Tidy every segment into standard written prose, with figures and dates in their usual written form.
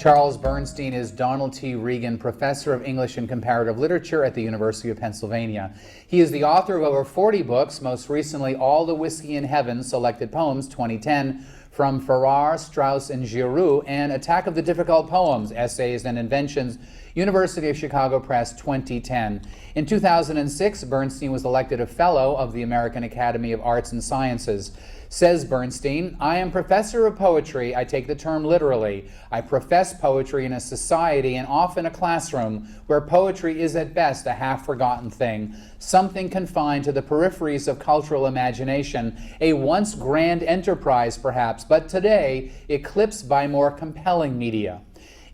Charles Bernstein is Donald T. Regan Professor of English and Comparative Literature at the University of Pennsylvania. He is the author of over 40 books, most recently All the Whiskey in Heaven, Selected Poems, 2010, from Farrar, Straus, and Giroux, and Attack of the Difficult Poems, Essays and Inventions, University of Chicago Press, 2010. In 2006, Bernstein was elected a Fellow of the American Academy of Arts and Sciences. Says Bernstein, "I am professor of poetry. I take the term literally. I profess poetry in a society and often a classroom where poetry is at best a half-forgotten thing, something confined to the peripheries of cultural imagination, a once grand enterprise perhaps, but today eclipsed by more compelling media."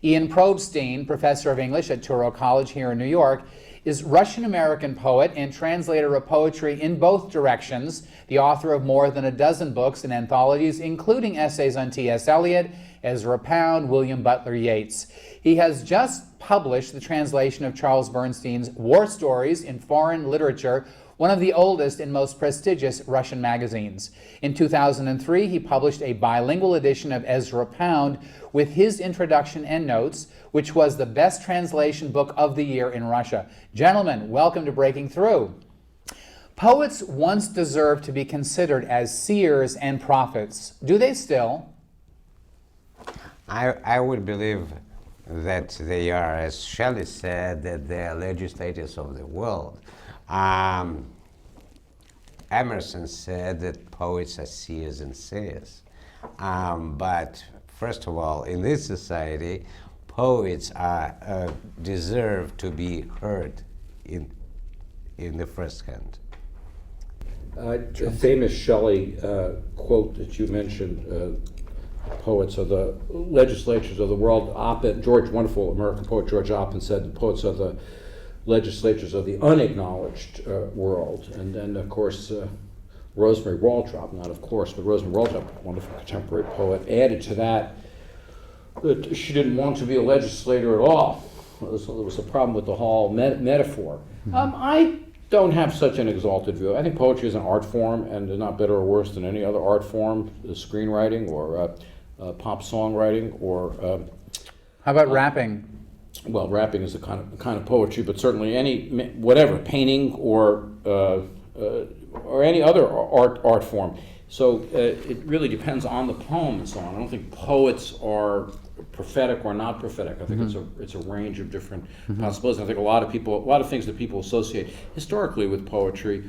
Ian Probstein, professor of English at Touro College here in New York, is Russian-American poet and translator of poetry in both directions, the author of more than a dozen books and anthologies, including essays on T.S. Eliot, Ezra Pound, William Butler Yeats. He has just published the translation of Charles Bernstein's War Stories in Foreign Literature, one of the oldest and most prestigious Russian magazines. In 2003, he published a bilingual edition of Ezra Pound with his introduction and notes, which was the best translation book of the year in Russia. Gentlemen, welcome to Breaking Through. Poets once deserved to be considered as seers and prophets. Do they still? I would believe that they are, as Shelley said, that they are legislators of the world. Emerson said that poets are seers and sayers. But first of all, in this society, poets are deserve to be heard in the first hand. A famous Shelley quote that you mentioned, poets are the legislatures of the world. Wonderful American poet George Oppen said the poets are the legislatures of the unacknowledged world. And then, of course, Rosemary Waldrop, not of course, but Rosemary Waldrop, wonderful contemporary poet, added to that she didn't want to be a legislator at all. There was a problem with the whole metaphor. I don't have such an exalted view. I think poetry is an art form, and is not better or worse than any other art form, screenwriting or pop songwriting or... How about rapping? Well, rapping is a kind of poetry, but certainly whatever, painting or any other art form. So it really depends on the poem and so on. I don't think poets are prophetic or not prophetic. I think it's a range of different possibilities. I think a lot of things that people associate historically with poetry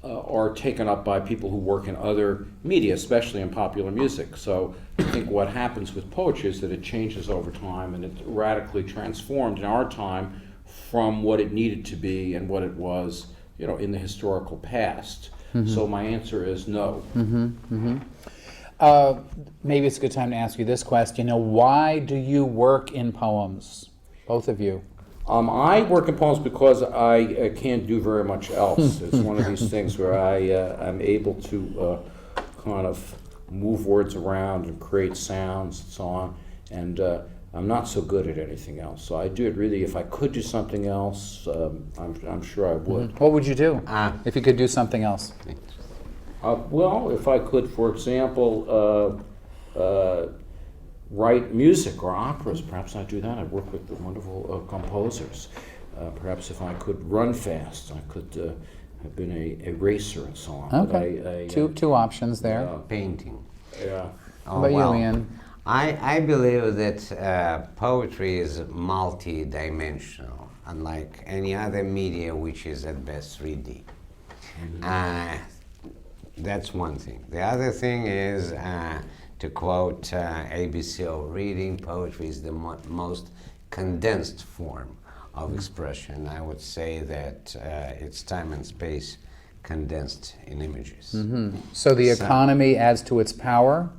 are taken up by people who work in other media, especially in popular music. So I think what happens with poetry is that it changes over time, and it's radically transformed in our time from what it needed to be and what it was, in the historical past. So my answer is no. Maybe it's a good time to ask you this question. Why do you work in poems, both of you? I work in poems because I can't do very much else. It's one of these things where I'm able to kind of move words around and create sounds and so on, and I'm not so good at anything else. So I do it really, if I could do something else, I'm sure I would. What would you do if you could do something else? Well, if I could, for example, write music or operas, perhaps I'd do that. I'd work with the wonderful composers. Perhaps if I could run fast, I could have been a racer and so on. Okay, two options there. Painting. Yeah. How about you, Ian? I believe that poetry is multi-dimensional, unlike any other media, which is at best 3D. That's one thing. The other thing is, to quote ABC of reading, poetry is the most condensed form of expression. I would say that it's time and space condensed in images. So the economy adds to its power?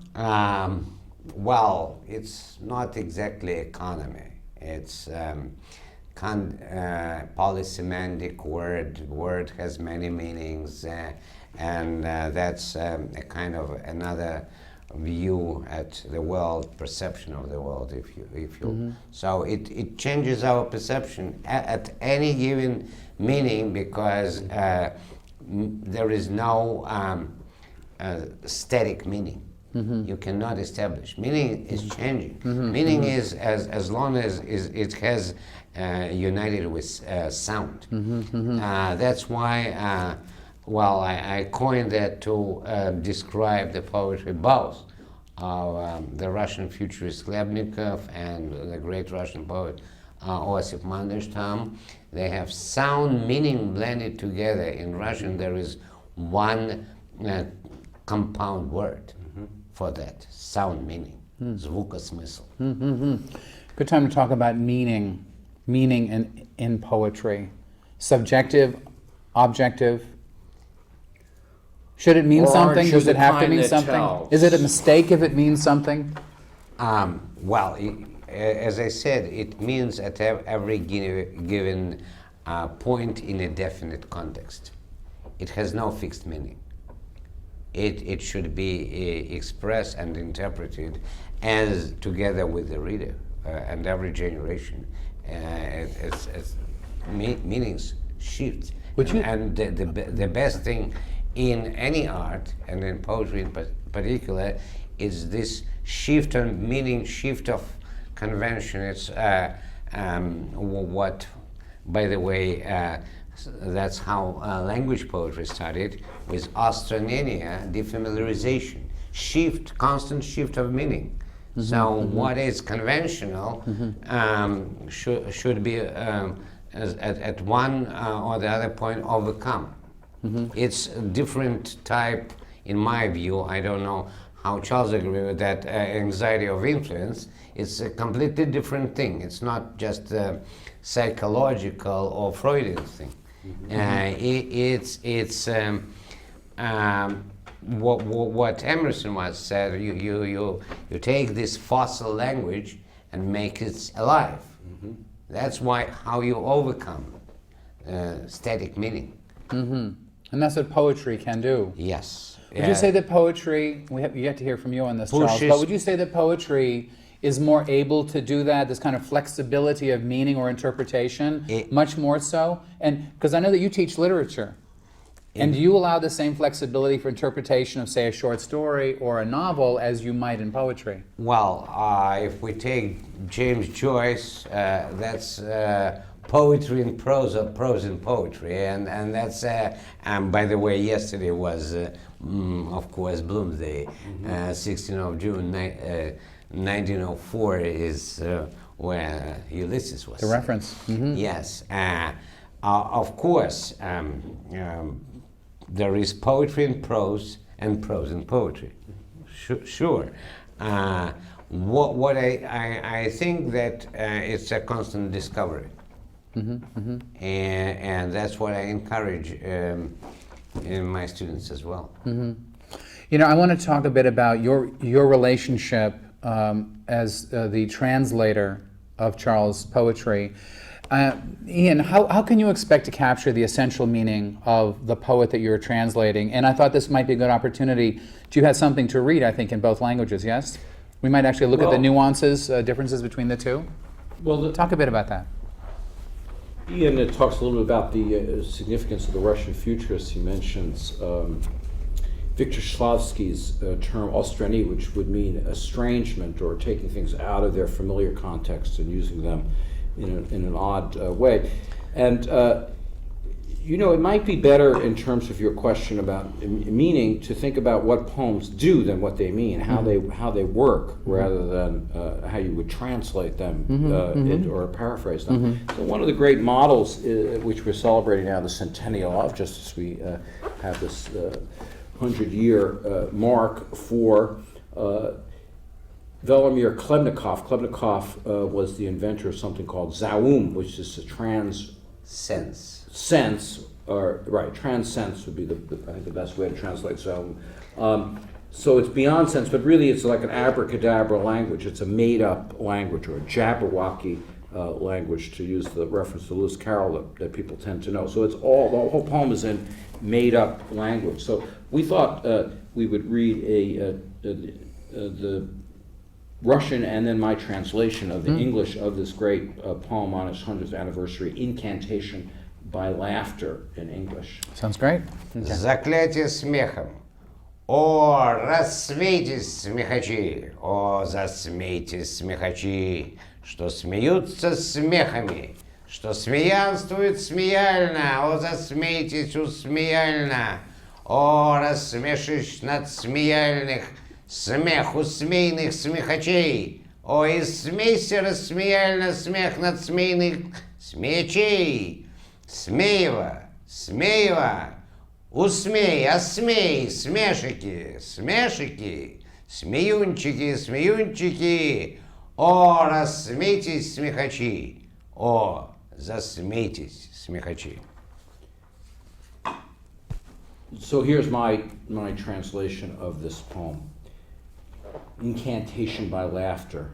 Well, it's not exactly economy. It's polysemantic word. Word has many meanings, and that's a kind of another view at the world, perception of the world, if you. So it changes our perception at any given meaning, because there is no static meaning. You cannot establish. Meaning is changing. Meaning is as long as it has united with sound. That's why, well, I coined that to describe the poetry both of the Russian futurist Khlyabnikov and the great Russian poet Osip Mandelstam. They have sound meaning blended together. In Russian there is one compound word for that, sound meaning, звукосмысл. Good time to talk about meaning in poetry. Subjective, objective. Should it mean Or something? should Does it the have to kind mean that something? tells? Is it a mistake if it means something? Well, as I said, it means at every given point in a definite context. It has no fixed meaning. It should be expressed and interpreted as together with the reader and every generation. Meanings shift. And the best thing in any art, and in poetry in particular, is this shift of meaning, shift of convention. It's what, by the way, that's how language poetry started, with ostranenia, defamiliarization, shift, constant shift of meaning. So what is conventional should be at one or the other point overcome. It's a different type, in my view. I don't know how Charles agrees with that, anxiety of influence. It's a completely different thing. It's not just a psychological or Freudian thing. It's what Emerson once said. You take this fossil language and make it alive. That's how you overcome static meaning. And that's what poetry can do. Yes. Would you say that poetry, we have yet to hear from you on this, Charles, but would you say that poetry is more able to do that, this kind of flexibility of meaning or interpretation, much more so? And because I know that you teach literature, and do you allow the same flexibility for interpretation of, say, a short story or a novel as you might in poetry? Well, if we take James Joyce, that's poetry and prose and poetry, and that's by the way, yesterday was of course Bloomsday. 16th of June 1904 is where Ulysses was. The reference. Yes, of course, there is poetry and prose and poetry. Sure. What I think that it's a constant discovery. And that's what I encourage in my students as well. You know, I want to talk a bit about your relationship as the translator of Charles' poetry. Ian, how can you expect to capture the essential meaning of the poet that you're translating? And I thought this might be a good opportunity. You had something to read, I think, in both languages, yes? We might actually look at the nuances, differences between the two. Well, talk a bit about that. Ian talks a little bit about the significance of the Russian futurists. He mentions Victor Shklovsky's term ostrany, which would mean estrangement or taking things out of their familiar context and using them in an odd way. And you know, it might be better in terms of your question about meaning to think about what poems do than what they mean, how they work, rather than how you would translate them or paraphrase them. So one of the great models, which we're celebrating now the centennial of, just as we have this 100-year mark for Velimir Khlebnikov. Khlebnikov was the inventor of something called Zaum, which is a sense, or right, trans-sense would be I think the best way to translate Zaum. So it's beyond sense, but really it's like an abracadabra language. It's a made-up language, or a Jabberwocky language, to use the reference to Lewis Carroll that people tend to know. So it's the whole poem is in made-up language. So we thought we would read the Russian and then my translation of the English of this great poem on its 100th anniversary, Incantation by Laughter in English. Sounds great. Заклятие смехом. О, рассмейтесь, смехачи, о, засмейтесь, смехачи, что смеются смехами, что смеянствуют смеяльно, о, засмейтесь усмеяльно, о, рассмешишь над смеяльных, смеху смейных смехачей, о, и смейся рассмеяльно смех над смейных смеячей, смеево, смеево, усмей, осмей, смешики, смешики, смеюнчики, смеюнчики, о, рассмейтесь, смехачи, о, засмейтесь, смехачи. So here's my translation of this poem. Incantation by laughter.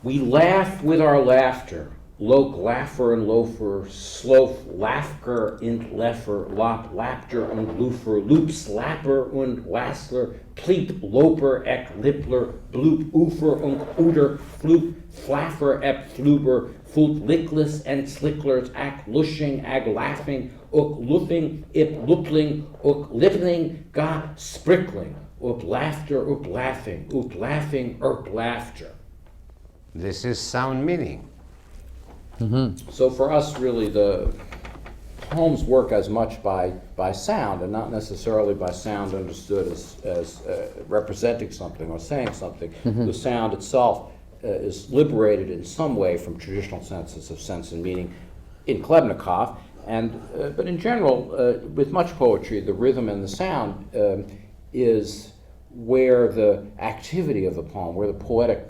We laugh with our laughter. Loke, laugher and loafer, slof, laughker, int, leffer, lop, lapter und loofer, loop, slapper und lassler, pleep, loper, ek, lippler, bloop, oofer und ooter, floop, flaffer, ep, fluber, fulp, lickless and slicklers, ak, lushing, ag, laughing, ook, looping, ip, loopling, ook, lippling, ga, sprickling, ook, laughter, ook, laughing, laughter. This is sound meaning. So for us, really, the poems work as much by sound and not necessarily by sound understood as representing something or saying something. The sound itself is liberated in some way from traditional senses of sense and meaning in Klebnikov, but in general, with much poetry, the rhythm and the sound is where the activity of the poem, where the poetic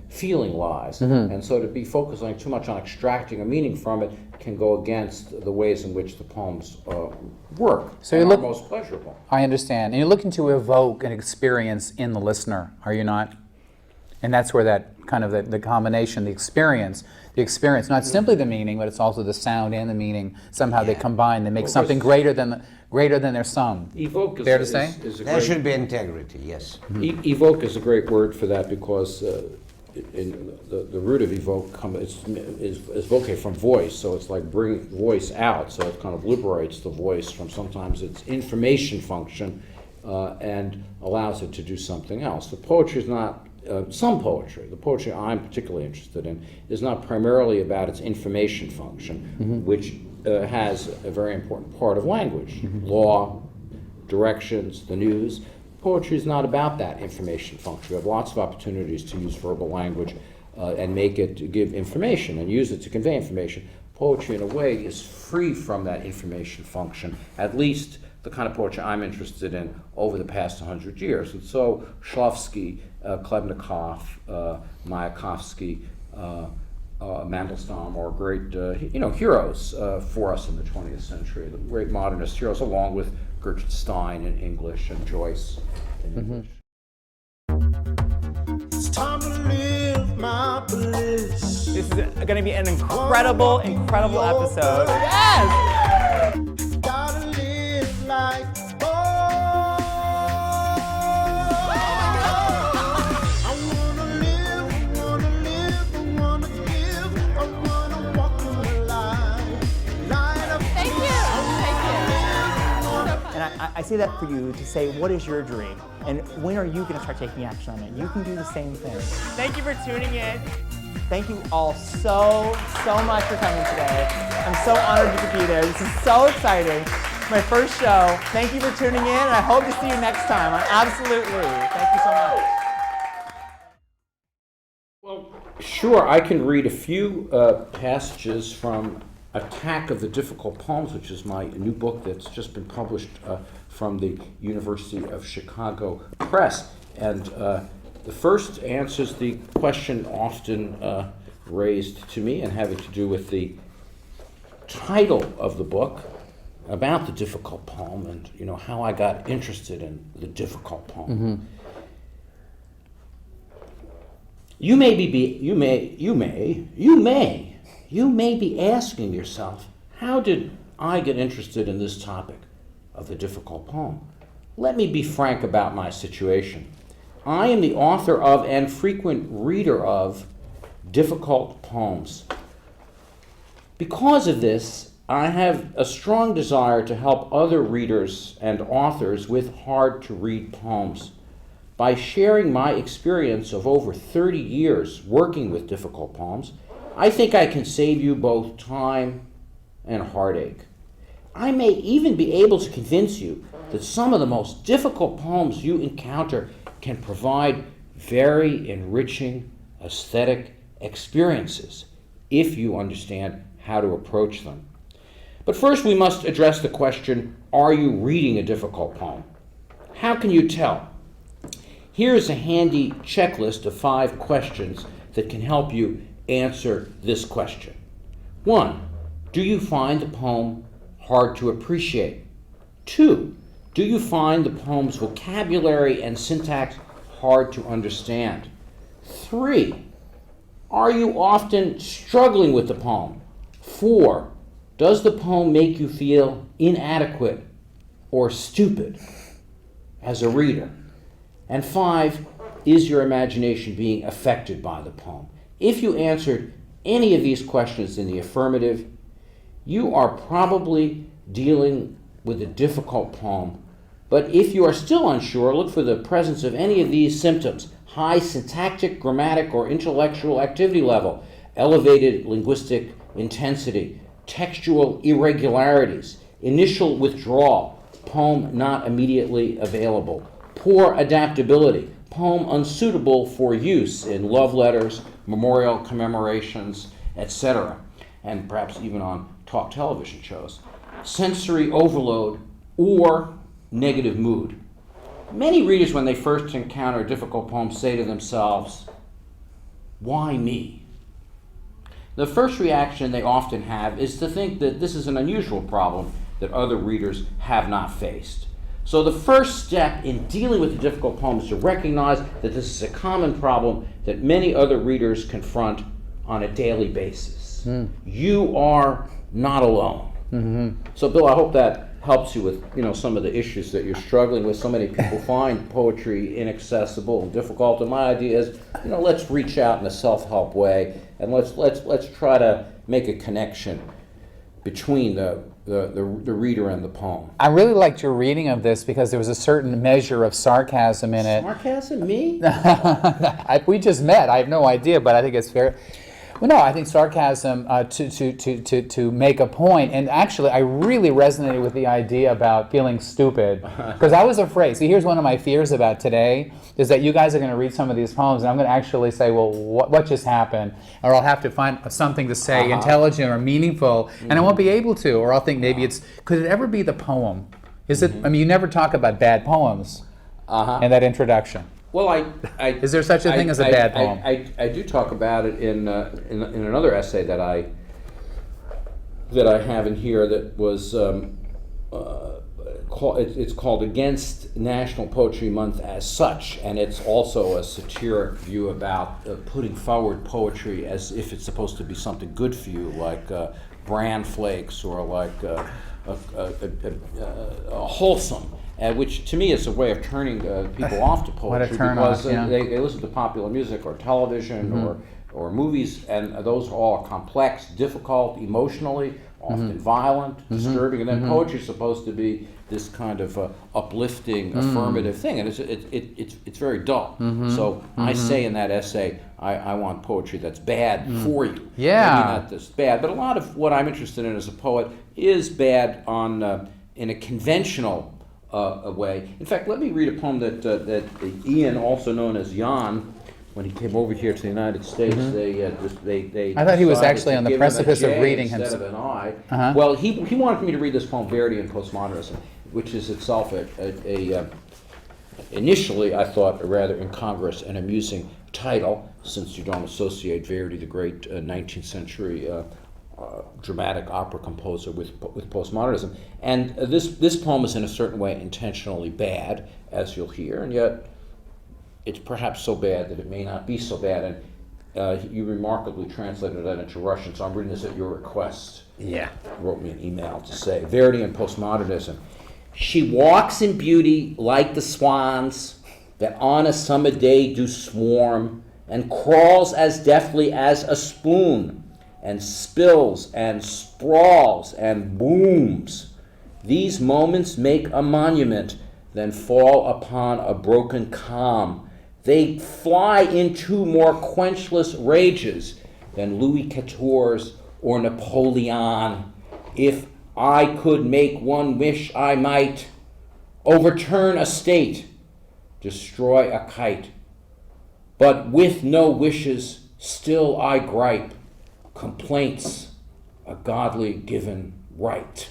feeling lies. And so to be focusing too much on extracting a meaning from it can go against the ways in which the poems work So and you are look- most pleasurable. I understand. And you're looking to evoke an experience in the listener, are you not? And that's where that kind of the combination, the experience, not simply the meaning, but it's also the sound and the meaning. Somehow they combine, they make Well, something this- greater than their sum. Evoke is, Fair to is, say? is a There great, should be integrity, yes. evoke is a great word for that because in the root of evoke is voce from voice, so it's like bring voice out, so it kind of liberates the voice from sometimes its information function and allows it to do something else. The poetry is not, some poetry, the poetry I'm particularly interested in, is not primarily about its information function, which has a very important part of language, law, directions, the news. Poetry is not about that information function. We have lots of opportunities to use verbal language and make it give information and use it to convey information. Poetry, in a way, is free from that information function, at least the kind of poetry I'm interested in over the past 100 years. And so Shklovsky, Klebnikov, Mayakovsky, Mandelstam are great heroes for us in the 20th century, the great modernist heroes, along with Gertrude Stein in English and Joyce in English. It's time to live my bliss. This is going to be an incredible episode. Yes! Gotta live like I wanna live, I wanna give, I wanna walk in the light of Thank you. And I say that for you to say, what is your dream? And when are you going to start taking action on it? You can do the same thing. Thank you for tuning in. Thank you all so much for coming today. I'm so honored you could be there. This is so exciting. My first show. Thank you for tuning in, and I hope to see you next time. Absolutely. Thank you so much. Well, sure, I can read a few passages from Attack of the Difficult Poems, which is my new book that's just been published from the University of Chicago Press. And the first answers the question often raised to me and having to do with the title of the book, about the difficult poem and how I got interested in the difficult poem. You may be asking yourself, how did I get interested in this topic of the difficult poem? Let me be frank about my situation. I am the author of and frequent reader of difficult poems. Because of this, I have a strong desire to help other readers and authors with hard-to-read poems. By sharing my experience of over 30 years working with difficult poems, I think I can save you both time and heartache. I may even be able to convince you that some of the most difficult poems you encounter can provide very enriching aesthetic experiences if you understand how to approach them. But first we must address the question, are you reading a difficult poem? How can you tell? Here's a handy checklist of 5 questions that can help you answer this question. 1. Do you find the poem hard to appreciate? 2. Do you find the poem's vocabulary and syntax hard to understand? 3. Are you often struggling with the poem? 4. Does the poem make you feel inadequate or stupid as a reader? And 5, is your imagination being affected by the poem? If you answered any of these questions in the affirmative, you are probably dealing with a difficult poem. But if you are still unsure, look for the presence of any of these symptoms: high syntactic, grammatic, or intellectual activity level, elevated linguistic intensity, textual irregularities, initial withdrawal, poem not immediately available, poor adaptability, poem unsuitable for use in love letters, memorial commemorations, etc., and perhaps even on talk television shows, sensory overload, or negative mood. Many readers, when they first encounter a difficult poem, say to themselves, why me? The first reaction they often have is to think that this is an unusual problem that other readers have not faced. So the first step in dealing with a difficult poem is to recognize that this is a common problem that many other readers confront on a daily basis. You are not alone. So Bill, I hope that helps you with some of the issues that you're struggling with. So many people find poetry inaccessible and difficult, and my idea is, let's reach out in a self-help way, and let's try to make a connection between the reader and the poem. I really liked your reading of this because there was a certain measure of sarcasm in it. Sarcasm? Me? We just met. I have no idea, but I think it's fair. Well, no, I think sarcasm to make a point, and actually I really resonated with the idea about feeling stupid, because I was afraid. See, here's one of my fears about today, is that you guys are going to read some of these poems, and I'm going to actually say, well, what just happened? Or I'll have to find something to say intelligent or meaningful, and I won't be able to, or I'll think maybe could it ever be the poem? Is it? I mean, you never talk about bad poems in that introduction. Well, is there such a thing as a bad poem? I do talk about it in another essay that I have in here that was it's called Against National Poetry Month as such, and it's also a satiric view about putting forward poetry as if it's supposed to be something good for you, like bran flakes or like wholesome. Which to me is a way of turning people off to poetry, because they listen to popular music or television or movies, and those are all complex, difficult, emotionally, often violent, disturbing, and then poetry is supposed to be this kind of uplifting, affirmative thing, and it's very dull. So I say in that essay, I want poetry that's bad for you. Yeah. Maybe not this bad, but a lot of what I'm interested in as a poet is bad in a conventional way. In fact, let me read a poem that Ian, also known as Jan, when he came over here to the United States, they I thought he was actually on the give him a precipice of J reading instead him. of an I. Well, he wanted me to read this poem, Verdi and Postmodernism, which is itself initially, I thought, a rather incongruous and amusing title, since you don't associate Verdi, the great 19th century dramatic opera composer, with postmodernism. And this poem is in a certain way intentionally bad, as you'll hear, and yet it's perhaps so bad that it may not be so bad. And you remarkably translated that into Russian, so I'm reading this at your request. Yeah. You wrote me an email to say, Verdi and Postmodernism. She walks in beauty like the swans that on a summer day do swarm, and crawls as deftly as a spoon and spills and sprawls and booms. These moments make a monument, then fall upon a broken calm. They fly into more quenchless rages than Louis XIV's or Napoleon. If I could make one wish, I might overturn a state, destroy a kite. But with no wishes, still I gripe. Complaints, a godly given right.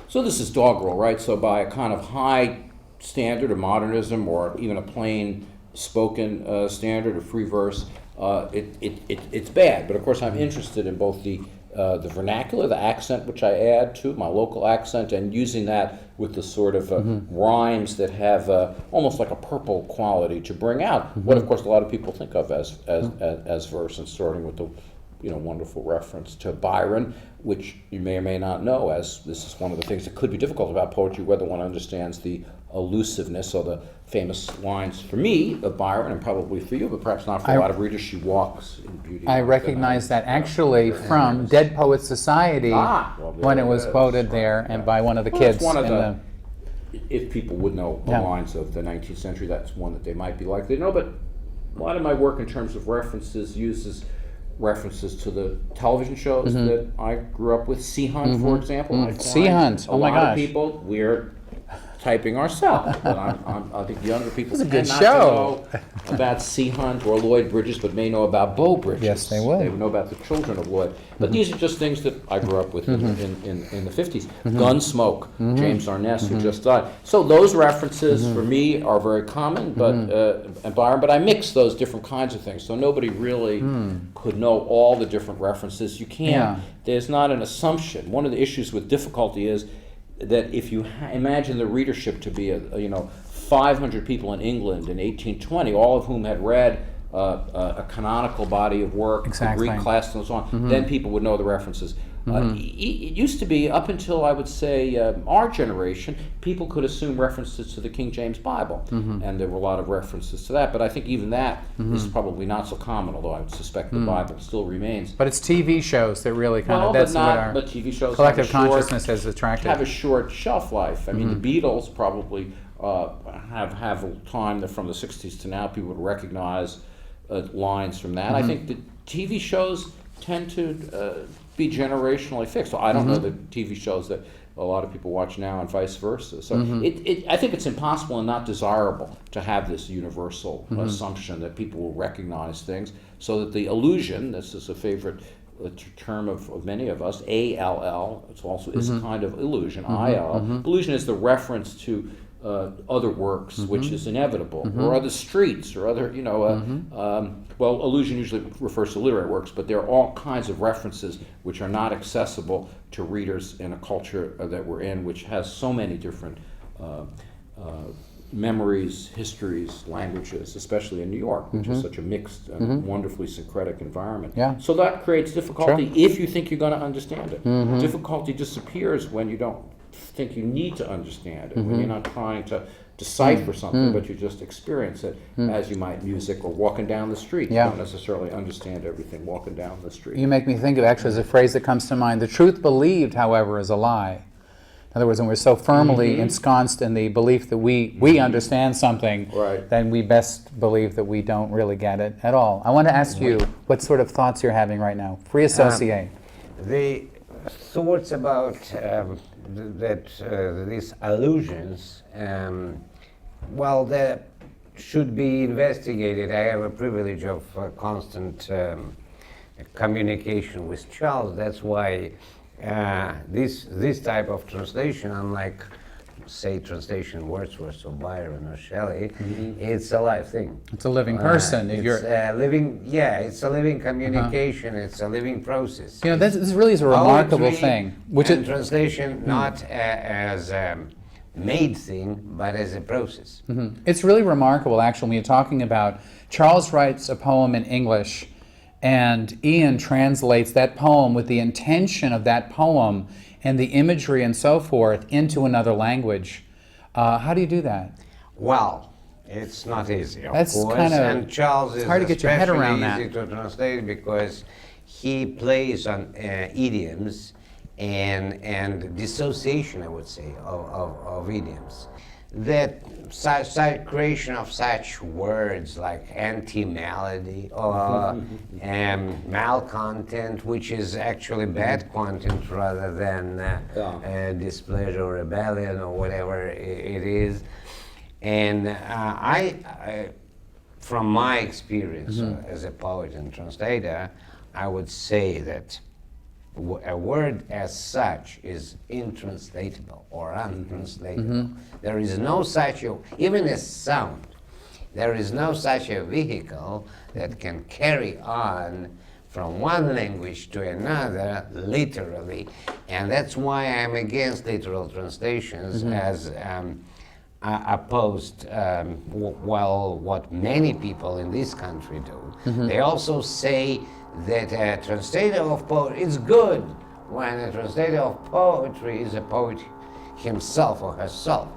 So this is doggerel, right? So by a kind of high standard of modernism, or even a plain spoken standard of free verse, it's bad. But of course, I'm interested in both the vernacular, the accent which I add to my local accent, and using that with the sort of rhymes that have almost like a purple quality to bring out what, of course, a lot of people think of as verse, and starting with the wonderful reference to Byron, which you may or may not know, as this is one of the things that could be difficult about poetry, whether one understands the elusiveness or the famous lines for me of Byron, and probably for you, but perhaps not for a lot of readers. She walks in beauty. I recognize that actually from Dead Poets Society when it was quoted there and by one of the kids. It's one of in the, if people would know the lines of the 19th century, that's one that they might be likely to know. But a lot of my work in terms of references uses references to the television shows that I grew up with. Sea Hunt, for example. Sea Hunt, oh my A lot gosh. of people, we're typing ourselves. But I think younger people It's a good tend not show. to know about Sea Hunt or Lloyd Bridges, but may know about Beau Bridges. Yes, they would. They would know about the children of Lloyd. But these are just things that I grew up with in the 50s. Gunsmoke, James Arness, who just died. So those references for me are very common, but and Byron. But I mix those different kinds of things, so nobody really could know all the different references. You can't. Yeah. There's not an assumption. One of the issues with difficulty is that if you imagine the readership to be 500 people in England in 1820, all of whom had read a canonical body of work, Exactly. a Greek classics and so on, then people would know the references. It used to be, up until I would say our generation, people could assume references to the King James Bible, and there were a lot of references to that. But I think even that is probably not so common, although I would suspect the Bible still remains. But it's TV shows that really kind Well, of, that's but what not, our but TV shows collective have a short, consciousness has attracted. have a short shelf life. I mean, the Beatles probably have a time that from the 60s to now people would recognize lines from that. I think the TV shows tend to be generationally fixed. So I don't know the TV shows that a lot of people watch now and vice versa. So I think it's impossible and not desirable to have this universal assumption that people will recognize things, so that the illusion, this is a favorite term of many of us, ALL, it's also is a kind of illusion, IL. Illusion is the reference to other works, which is inevitable, or other streets, or other, well, illusion usually refers to literary works, but there are all kinds of references which are not accessible to readers in a culture that we're in, which has so many different memories, histories, languages, especially in New York, which is such a mixed and wonderfully syncretic environment. Yeah. So that creates difficulty if you think you're going to understand it. Difficulty disappears when you don't think you need to understand it, when you're not trying to decipher something, but you just experience it as you might music or walking down the street. Yeah. You don't necessarily understand everything walking down the street. You make me think of, actually, as a phrase that comes to mind, the truth believed, however, is a lie. In other words, when we're so firmly ensconced in the belief that we understand something, Right. then we best believe that we don't really get it at all. I want to ask you what sort of thoughts you're having right now. Free associate. The thoughts about these allusions, well, they should be investigated. I have a privilege of constant communication with Charles. That's why this type of translation, unlike, say, translation Wordsworth or Byron or Shelley, it's a live thing. It's a living person. If It's you're, a living, it's a living communication. It's a living process. this really is a remarkable Poetry thing. Which and is, translation not as a made thing, but as a process. it's really remarkable, actually, when you're talking about Charles writes a poem in English, and Ian translates that poem with the intention of that poem and the imagery and so forth into another language. How do you do that? Well, it's not easy, of That's course. kinda- And Charles it's is hard to get your head especially around that. easy to translate because he plays on idioms and dissociation, I would say, of idioms. That such creation of such words like anti-melody or malcontent, which is actually bad content rather than displeasure or rebellion or whatever it is. And I from my experience as a poet and translator, I would say that a word as such is intranslatable or untranslatable. There is no such a, even a sound, there is no such a vehicle that can carry on from one language to another literally. And that's why I'm against literal translations as opposed, well, what many people in this country do. They also say that a translator of poetry is good when a translator of poetry is a poet himself or herself.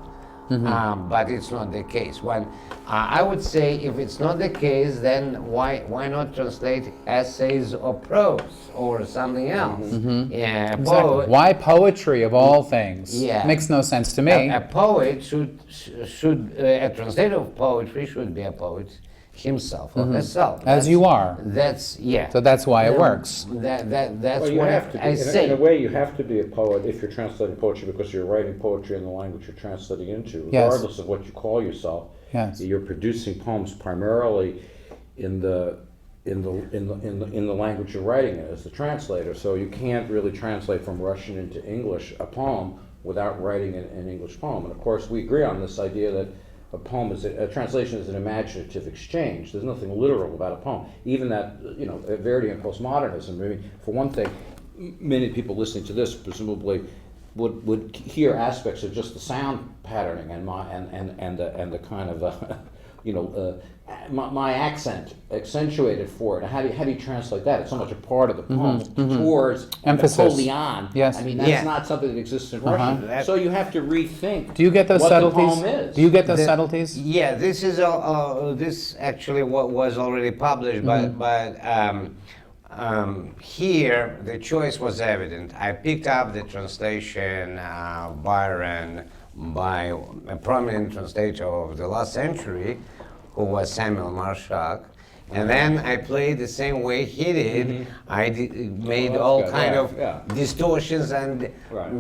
But it's not the case. When I would say, if it's not the case, then why not translate essays or prose or something else? Yeah, Exactly. Why poetry of all things? Yeah. Makes no sense to me. A poet should a translator of poetry should be a poet himself or herself. As you are. That's, yeah. So that's why it works. That's Well, you what have to be, I say. in a way, you have to be a poet if you're translating poetry because you're writing poetry in the language you're translating into, Yes. regardless of what you call yourself. Yes. You're producing poems primarily in the language you're writing it as the translator. So you can't really translate from Russian into English a poem without writing an English poem. And of course, we agree on this idea that a poem is a translation is an imaginative exchange. There's nothing literal about a poem. Even that, Verdi and postmodernism. I mean, for one thing, many people listening to this presumably would hear aspects of just the sound patterning and the kind of my accent accentuated for it. How do you translate that? It's so much a part of the poem towards Emphasis. Napoleon. Yes. I mean, that's not something that exists in Russian. So you have to rethink. Do you get those what subtleties? the poem is. Do you get those subtleties? Yeah, this is this actually what was already published, but here the choice was evident. I picked up the translation Byron by a prominent translator of the last century, who was Samuel Marshak, and then I played the same way he did. I made all kind of distortions and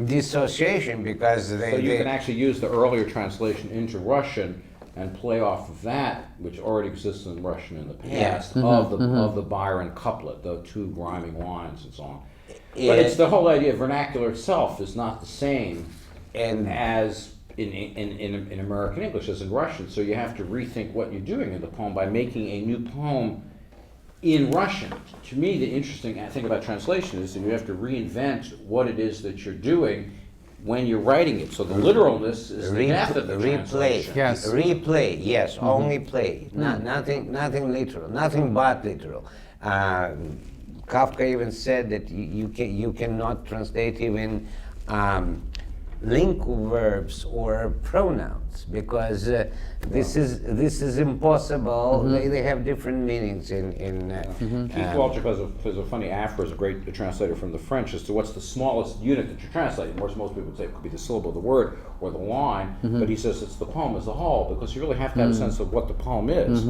dissociation because So you can actually use the earlier translation into Russian and play off of that, which already exists in Russian in the past, of the Byron couplet, the two rhyming lines and so on. But it's the whole idea. Vernacular itself is not the same as in American English as in Russian. So you have to rethink what you're doing in the poem by making a new poem in Russian. To me, the interesting thing about translation is that you have to reinvent what it is that you're doing when you're writing it. So the literalness is the death of the translation. Yes. Replay, yes, only play. Nothing literal, nothing but literal. Kafka even said that you cannot translate even link verbs or pronouns because this is impossible. They have different meanings Keith Walter has a funny aphorism, a great translator from the French, as to what's the smallest unit that you're translating. Most people would say it could be the syllable of the word or the line, but he says it's the poem as a whole, because you really have to have a sense of what the poem is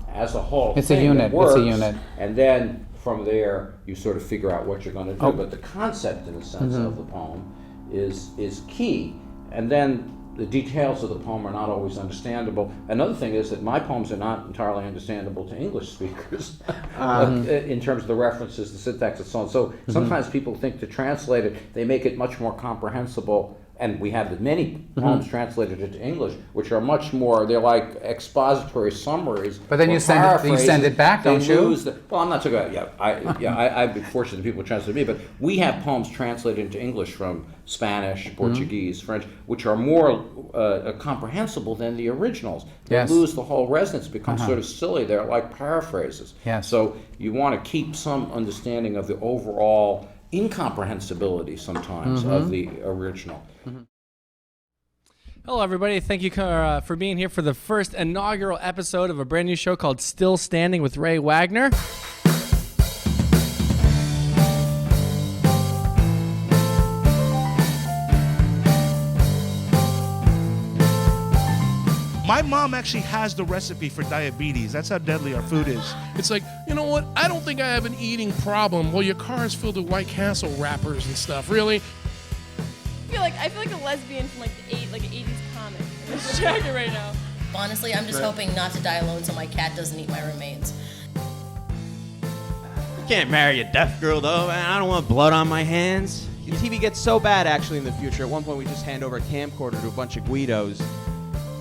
as a whole. It's a unit. Works, it's a unit. And then from there you sort of figure out what you're going to do. But the concept, in a sense, of the poem is key. And then the details of the poem are not always understandable. Another thing is that my poems are not entirely understandable to English speakers in terms of the references, the syntax, and so on. So sometimes people think to translate it, they make it much more comprehensible. And we have many poems translated into English, which are much more, they're like expository summaries. But then you send it back, don't you? Well, I'm not talking about, I've been fortunate that people translate me, but we have poems translated into English from Spanish, Portuguese, French, which are more comprehensible than the originals. They Yes. lose the whole resonance, become sort of silly. They're like paraphrases. Yes. So you want to keep some understanding of the overall incomprehensibility sometimes of the original. Hello, everybody. Thank you for being here for the first inaugural episode of a brand new show called Still Standing with Ray Wagner. My mom actually has the recipe for diabetes. That's how deadly our food is. It's like, you know what? I don't think I have an eating problem. Well, your car is filled with White Castle wrappers and stuff. Really? I feel like a lesbian from like an 80s comic. I'm distracted right now. Honestly, I'm just hoping not to die alone so my cat doesn't eat my remains. You can't marry a deaf girl though, man. I don't want blood on my hands. The TV gets so bad actually in the future. At one point we just hand over a camcorder to a bunch of Guidos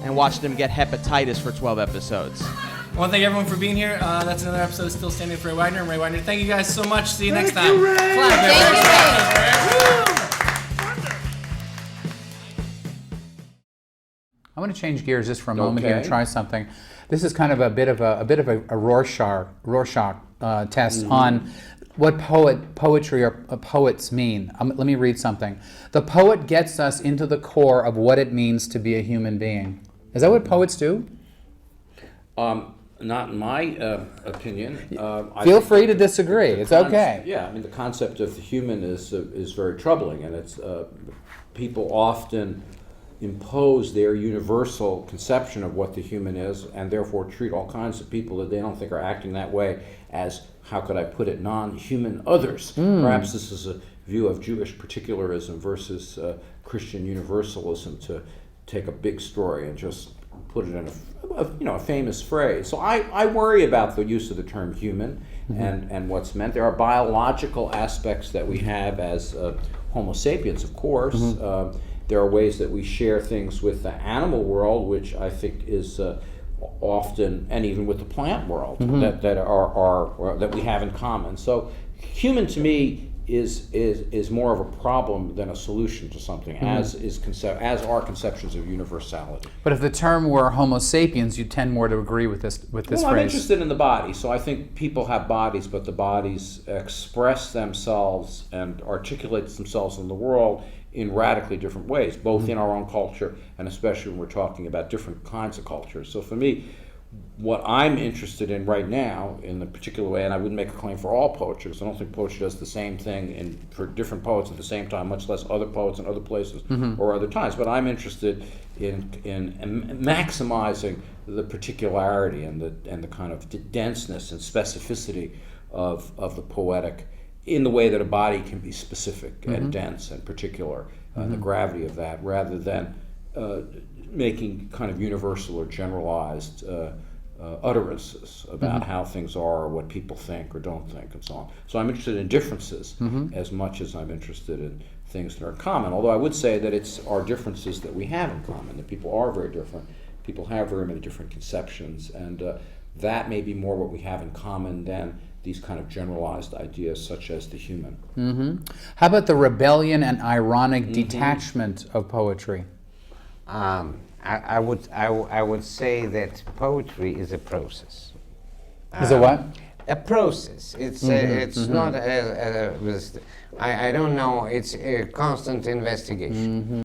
and watch them get hepatitis for 12 episodes. I want to thank everyone for being here. That's another episode of Still Standing for Ray Widener. I'm Ray Widener. Thank you guys so much. See you next time. You, Ray. Clap, everybody. I want to change gears just for a moment here and Okay. try something. This is kind of a bit of a Rorschach test on what poetry or poets mean. Let me read something. The poet gets us into the core of what it means to be a human being. Is that what poets do? Not in my opinion. I Feel think free to the- disagree. the It's concept- okay. Yeah, I mean the concept of the human is very troubling, and it's people often impose their universal conception of what the human is, and therefore treat all kinds of people that they don't think are acting that way as, how could I put it, non-human others. Perhaps this is a view of Jewish particularism versus Christian universalism, to take a big story and just put it in a famous phrase. So I worry about the use of the term human and what's meant. There are biological aspects that we have as Homo sapiens, of course. There are ways that we share things with the animal world, which I think is often, and even with the plant world, that we have in common. So human to me is more of a problem than a solution to something, as are conceptions of universality. But if the term were Homo sapiens, you tend more to agree with this Well, phrase. I'm interested in the body, so I think people have bodies, but the bodies express themselves and articulate themselves in the world in radically different ways, both in our own culture and especially when we're talking about different kinds of cultures. So for me, what I'm interested in right now, in the particular way, and I wouldn't make a claim for all poetry, because I don't think poetry does the same thing for different poets at the same time, much less other poets in other places or other times. But I'm interested in maximizing the particularity and the kind of denseness and specificity of the poetic, in the way that a body can be specific and dense and particular, and the gravity of that, rather than making kind of universal or generalized utterances about how things are or what people think or don't think and so on. So I'm interested in differences as much as I'm interested in things that are common, although I would say that it's our differences that we have in common, that people are very different, people have very many different conceptions, and that may be more what we have in common than these kind of generalized ideas such as the human. How about the rebellion and ironic detachment of poetry? I would say that poetry is a process. Is it what? A process. It's not I don't know. It's a constant investigation.